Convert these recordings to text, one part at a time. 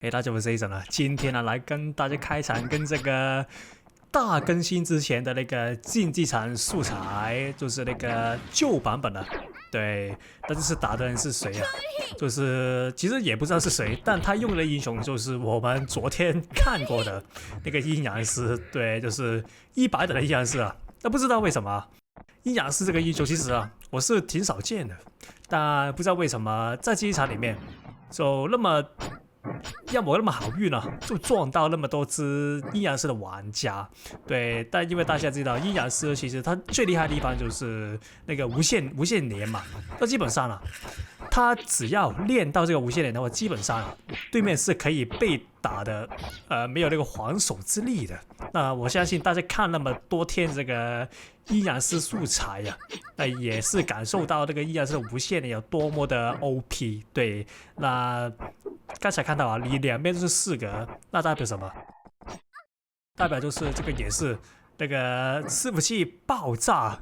大家好，我是 Aceson 了。今天呢，来跟大家开场跟这个大更新之前的那个竞技场素材，就是那个旧版本的。对，但这次打的人是谁啊？就是其实也不知道是谁，但他用的英雄就是我们昨天看过的那个阴阳师。对，就是100等的阴阳师啊。那不知道为什么阴阳师这个英雄其实啊，我是挺少见的，但不知道为什么在竞技场里面就那么。让我那么好运呢、就撞到那么多只阴阳师的玩家。对，但因为大家知道阴阳师其实他最厉害的地方就是那个无限连嘛，那基本上啊，他只要练到这个无限连的话，基本上啊，对面是可以被打的，没有那个还手之力的。那我相信大家看那么多天这个阴阳师素材呀、也是感受到这个阴阳师的无限连有多么的 OP。对，那。刚才看到啊，你两边都是4格，那代表什么？代表就是这个也是那个伺服器爆炸、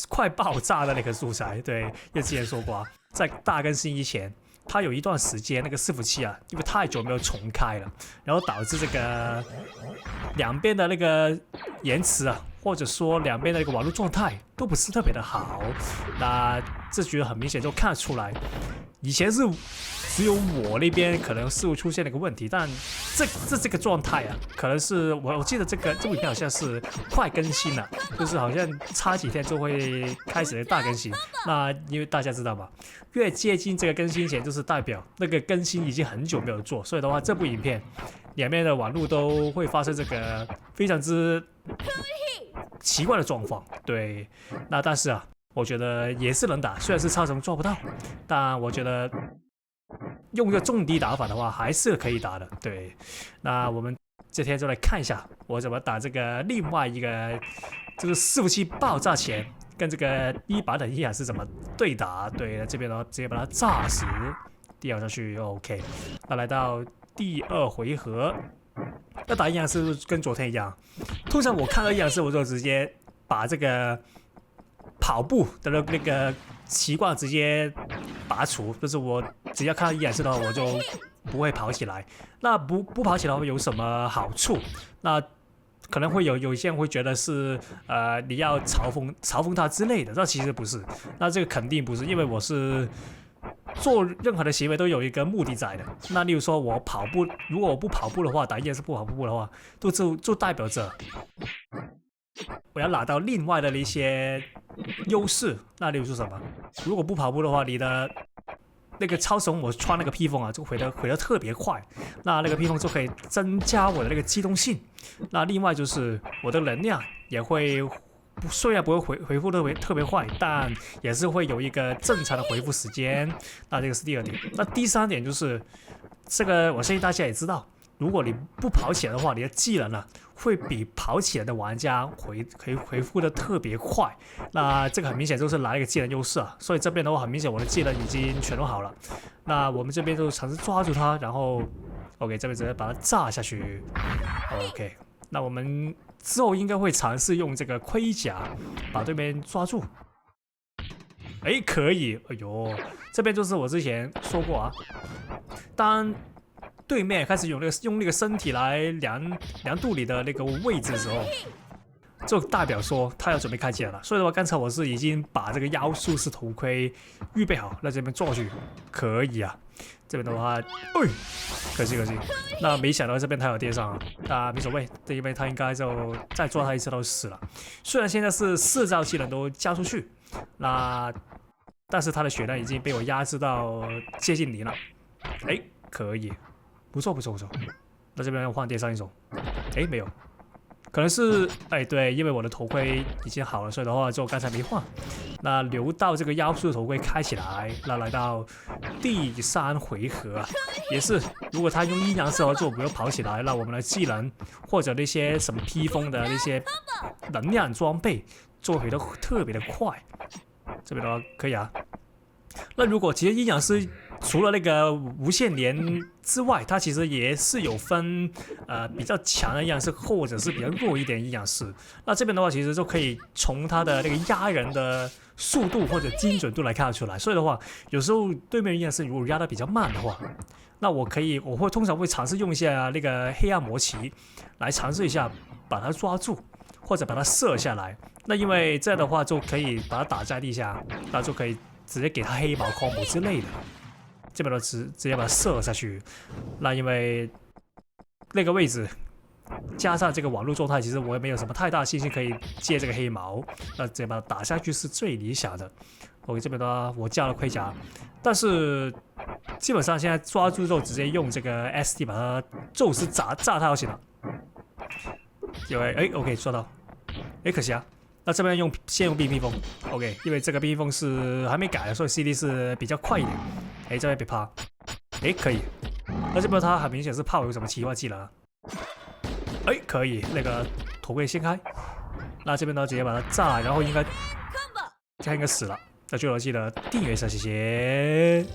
快爆炸的那个素材。对，因为之前说过啊，在大更新以前，它有一段时间那个伺服器啊，因为太久没有重开了，然后导致这个两边的那个延迟啊，或者说两边的那个网络状态都不是特别的好。那这局很明显就看得出来，以前是。只有我那边可能似乎出现了一个问题，但这个状态啊，可能是我记得这部影片好像是快更新了，就是好像差几天就会开始大更新。那因为大家知道嘛，越接近这个更新前，就是代表那个更新已经很久没有做，所以的话，这部影片两边的网络都会发生这个非常之奇怪的状况。对，那但是啊，我觉得也是能打，虽然是超神抓不到，但我觉得。用一个重低打法的话，还是可以打的。对，那我们这天就来看一下我怎么打这个另外一个，就是伺服器爆炸前跟这个100等阴阳师怎么对打。对，那这边的话直接把它炸死，掉下去 OK。那来到第2回合，要打阴阳师跟昨天一样，通常我看到阴阳师我就直接把这个跑步的那个习惯直接拔除，就是我只要看到阴阳师的话，我就不会跑起来。那不跑起来会有什么好处？那可能会有一些人会觉得是你要嘲讽他之类的，但其实不是。那这个肯定不是，因为我是做任何的行为都有一个目的在的。那例如说我跑步，如果我不跑步的话，打阴阳师不跑步的话，就代表着我要拿到另外的一些优势。那例如说什么？如果不跑步的话，你的那个超神我穿那个披风啊，就回得特别快。那个披风就可以增加我的那个机动性。那另外就是我的能量也会，虽然不会回复特别快，但也是会有一个正常的回复时间。那这个是第2点。那第3点就是这个，我相信大家也知道。如果你不跑起来的话，你的技能呢会比跑起来的玩家回复的特别快。那这个很明显就是拿一个技能优势啊，所以这边的话很明显我的技能已经全都好了。那我们这边就尝试抓住它，然后 OK 这边直接把它炸下去。OK， 那我们之后应该会尝试用这个盔甲把对面抓住。可以，哎呦，这边就是我之前说过啊，当对面开始用那个身体来量度你的那个位置的时候，就代表说他要准备开技能了。所以的话，刚才我是已经把这个妖术士头盔预备好，那这边撞过去可以啊。这边的话，可惜。那没想到这边他有跌上啊，没所谓，因为他应该就再抓他一次都死了。虽然现在是4招技能都加出去，但是他的血量已经被我压制到接近0了。可以。不错。那这边要换第3英雄，没有，可能是对，因为我的头盔已经好了，所以的话就刚才没换。那留到这个妖术头盔开起来，那来到第3回合，也是如果他用阴阳师的话，就不用跑起来，那我们的技能或者那些什么披风的那些能量装备就回得特别的快。这边的话可以啊。那如果其实阴阳师除了那个无限连之外，它其实也是有分比较强的阴阳师，或者是比较弱一点的阴阳师。那这边的话，其实就可以从它的那个压人的速度或者精准度来看得出来。所以的话，有时候对面阴阳师如果压得比较慢的话，那我会通常会尝试用一下那个黑暗魔旗来尝试一下把它抓住，或者把它射下来。那因为这样的话就可以把它打在地下，那就可以直接给它黑毛 combo 之类的。这边直接把它射下去。那因为那个位置加上这个网络状态，其实我也没有什么太大信心可以接这个黑毛。那直接把它打下去是最理想的。OK， 这边的话我加了盔甲，但是基本上现在抓住之后直接用这个 SD 把它宙斯炸它就行了。因为OK 抓到，可惜啊。那这边先用避蜜蜂 ，OK， 因为这个避蜜蜂是还没改，所以 CD 是比较快一点。这边别怕，可以。那这边它很明显是怕我有什么奇怪技能。可以，那个头盔掀开。那这边呢直接把它炸，然后应该死了。那最后记得订阅一下，谢谢。